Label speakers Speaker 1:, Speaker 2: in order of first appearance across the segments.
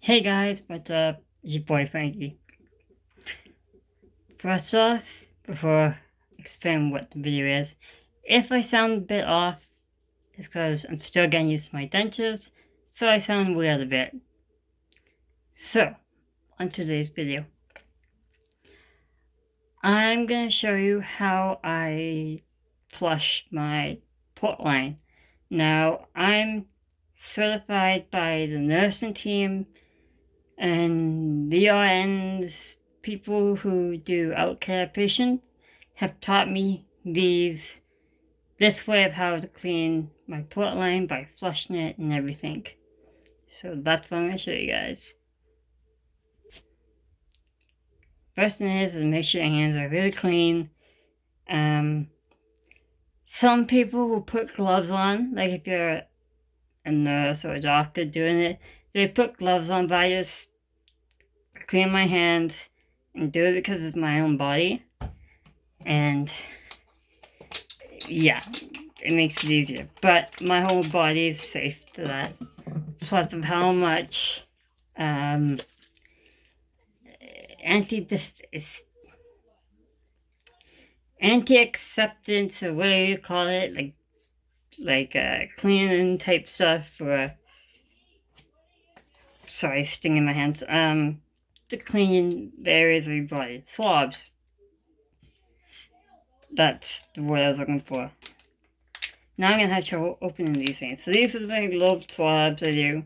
Speaker 1: Hey guys, what's up? It's your boy Frankie. First off, before I explain what the video is, if I sound a bit off, it's because I'm still getting used to my dentures, so I sound weird a bit. So, on today's video, I'm gonna show you how I flush my portline. Now, I'm certified by the nursing team and the RNs, people who do outcare patients, have taught me this way of how to clean my port line by flushing it and everything. So that's what I'm going to show you guys. First thing is to make sure your hands are really clean. Some people will put gloves on, like if you're a nurse or a doctor doing it, they put gloves on, but I just clean my hands and do it because it's my own body. And yeah, it makes it easier. But my whole body is safe to that. Plus of how much anti-acceptance, or whatever you call it, like cleaning type stuff for sorry, stinging my hands. To clean the areas of your body. Swabs. That's the word I was looking for. Now I'm gonna have trouble opening these things. So these are my little swabs I do.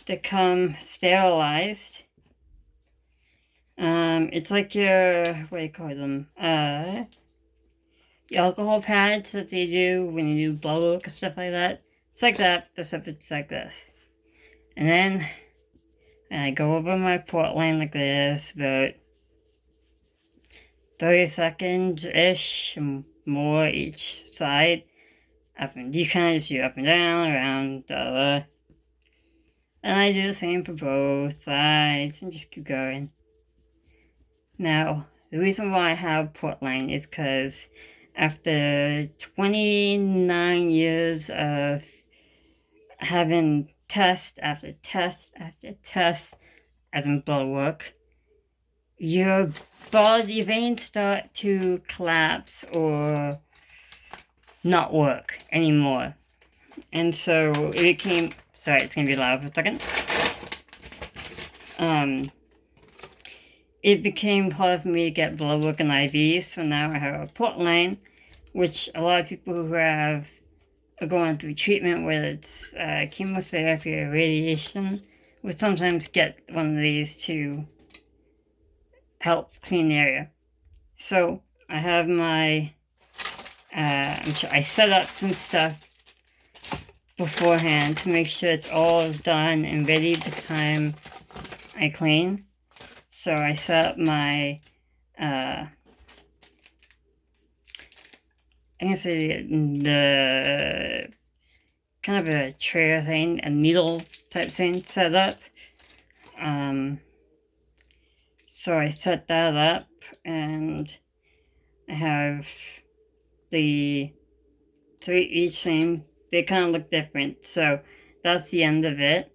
Speaker 1: They come sterilized. It's like your, what do you call them? Your alcohol pads that they do when you do blood work and stuff like that. It's like that, except it's like this. And then I go over my port line like this, about 30 seconds-ish, more each side. You kind of just do up and down, around, and I do the same for both sides, and just keep going. Now, the reason why I have portline is because after 29 years of having test after test after test, as in blood work, your body veins start to collapse or not work anymore. And so it became, sorry, it's gonna be loud for a second. It became hard for me to get blood work and IVs, so now I have a port line, which a lot of people who are going through treatment, whether it's chemotherapy or radiation, would sometimes get one of these to help clean the area. So I have my, I set up some stuff beforehand to make sure it's all done and ready the time I clean. So I set up my, I'm gonna say the kind of a tray thing, a needle type thing set up. So I set that up, and I have the three each same. They kind of look different, so that's the end of it.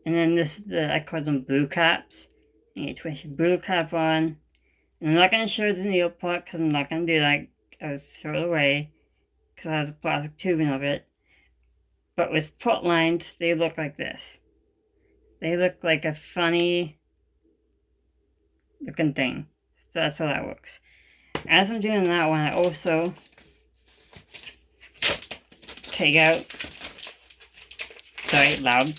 Speaker 1: And then this is I call them blue caps. You twist your blue cap on. And I'm not going to show the needle part because I'm not going to do that. I was throw it away because I has a plastic tubing of it. But with port lines, they look like this. They look like a funny looking thing. So that's how that works. As I'm doing that one, I also take out, sorry, loud,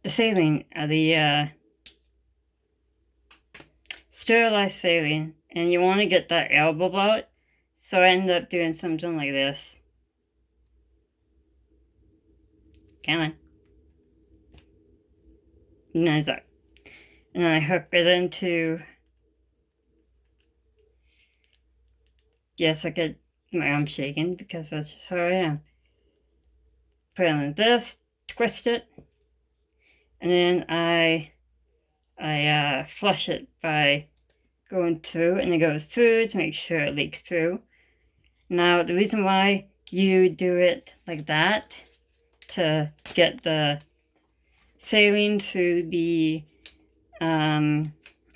Speaker 1: the saline, the sterilized saline, and you want to get that air bubble out, so I end up doing something like this. Come on. And then it's up. And then I hook it into, yes, I get my arm shaking because that's just how I am. Put it on this, twist it, and then I flush it by going through, and it goes through to make sure it leaks through. Now, the reason why you do it like that, to get the saline through the, I'm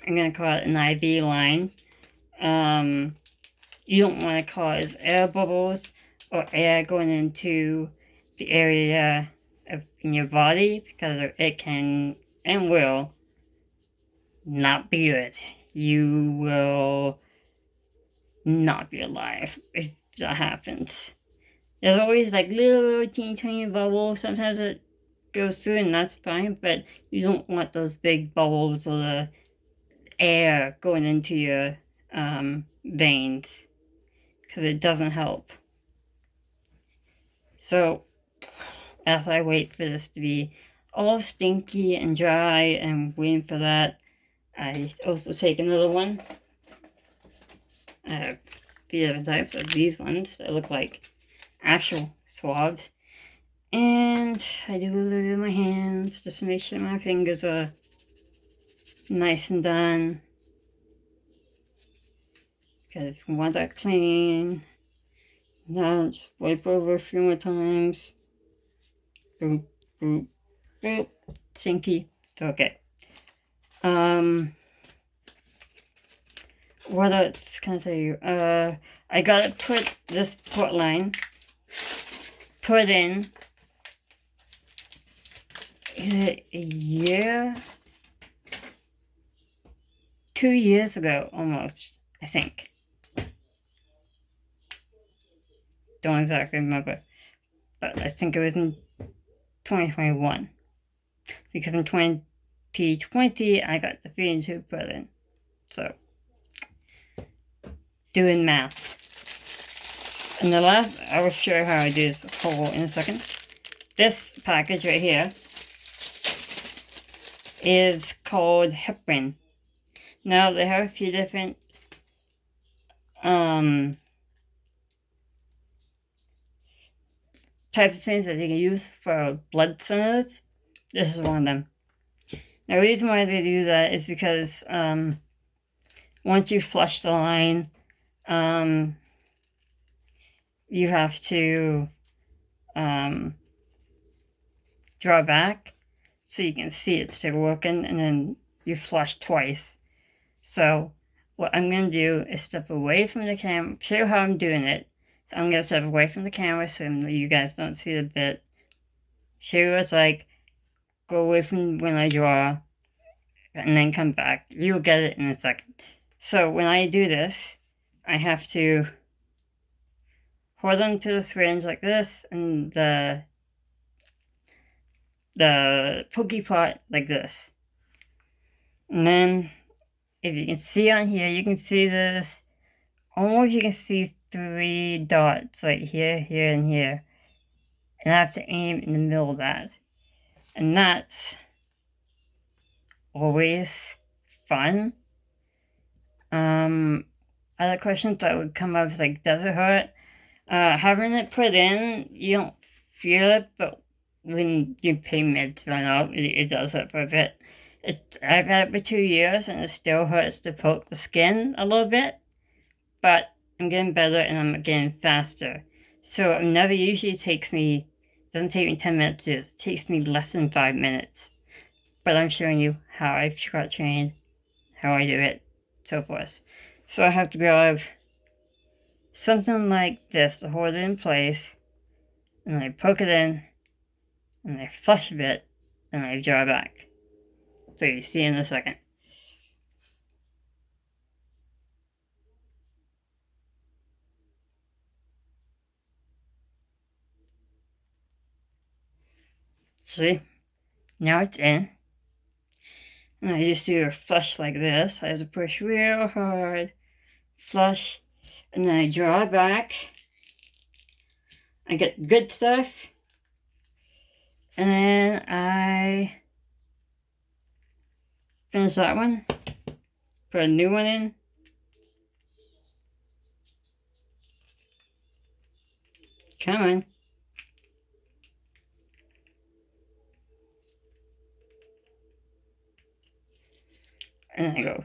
Speaker 1: going to call it an IV line. You don't want to cause air bubbles or air going into the area in your body, because it can and will not be good. You will not be alive if that happens. There's always like little teeny tiny bubbles. Sometimes it goes through and that's fine, but you don't want those big bubbles or the air going into your veins, because it doesn't help. So as I wait for this to be all stinky and dry and waiting for that, I also take another one. I have a few different types of these ones that look like actual swabs. And I do a little bit of my hands just to make sure my fingers are nice and done, because if you want that clean, now just wipe over a few more times. Boop, boop, boop. Stinky. It's okay. What else can I tell you? I gotta put this portline put in a year, 2 years ago almost, I think. Don't exactly remember, but I think it was in 2021, because in 2020 I got the feeding tube put in. So doing math. And the last, I will show you how I do this whole in a second. This package right here is called heparin. Now they have a few different types of things that you can use for blood thinners. This is one of them. Now the reason why they do that is because once you flush the line, you have to draw back so you can see it's still working, and then you flush twice. So what I'm going to do is step away from the camera, show you how I'm doing it. I'm going to step away from the camera so you guys don't see the bit. Show you what it's like, go away from when I draw, and then come back. You'll get it in a second. So when I do this, I have to hold on to the syringe like this, and the pokey pot like this. And then, if you can see on here, you can see this, almost you can see 3 dots, like here, here, and here. And I have to aim in the middle of that. And that's always fun. Other questions that would come up is like, does it hurt? Having it put in, you don't feel it, but when your pain meds run out, it does hurt for a bit. I've had it for 2 years, and it still hurts to poke the skin a little bit, but I'm getting better and I'm getting faster. So it never usually doesn't take me 10 minutes, it takes me less than 5 minutes. But I'm showing you how I've got trained, how I do it, so forth. So I have to grab something like this to hold it in place, and I poke it in, and I flush a bit, and I draw back. So you see in a second. See? Now it's in. And I just do a flush like this. I have to push real hard, flush, and then I draw back. I get good stuff, and then I finish that one, put a new one in. Come on. And I go.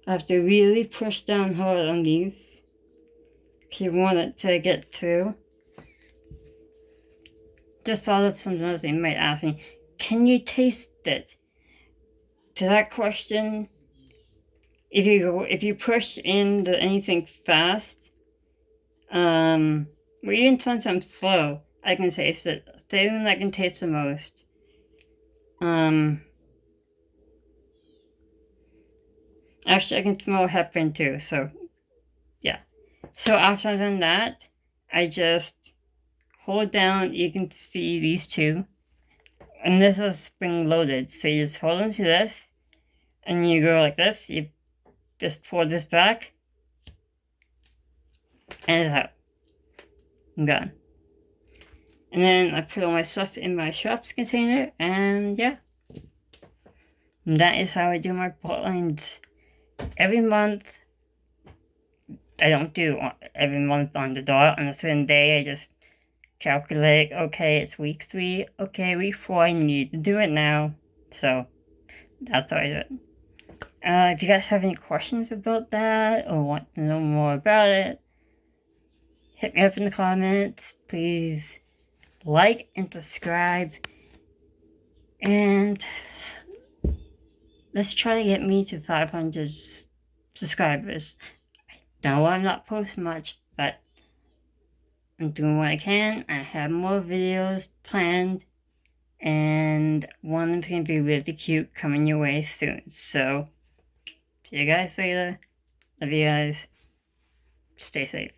Speaker 1: I have to really push down hard on these if you want it to get through. just thought of something else. You might ask me, can you taste it? To that question, if you push into anything fast, or even sometimes slow, I can taste it. Saline I can taste the most. Actually, I can smell heparin too. So yeah. So after I've done that, I just hold down. You can see these two, and this is spring loaded. So you just hold onto this, and you go like this. You just pull this back, and it's out. I'm done. And then I put all my stuff in my shops container, and yeah. And that is how I do my portlines. Every month, I don't do every month on the dot. On a certain day, I just calculate, okay, it's week 3. Okay, week 4, I need to do it now. So, that's how I do it. If you guys have any questions about that, or want to know more about it, hit me up in the comments. Please like and subscribe. And let's try to get me to 500 subscribers. Now I'm not posting much, but I'm doing what I can. I have more videos planned, and one of them's gonna be really cute coming your way soon. So, see you guys later. Love you guys. Stay safe.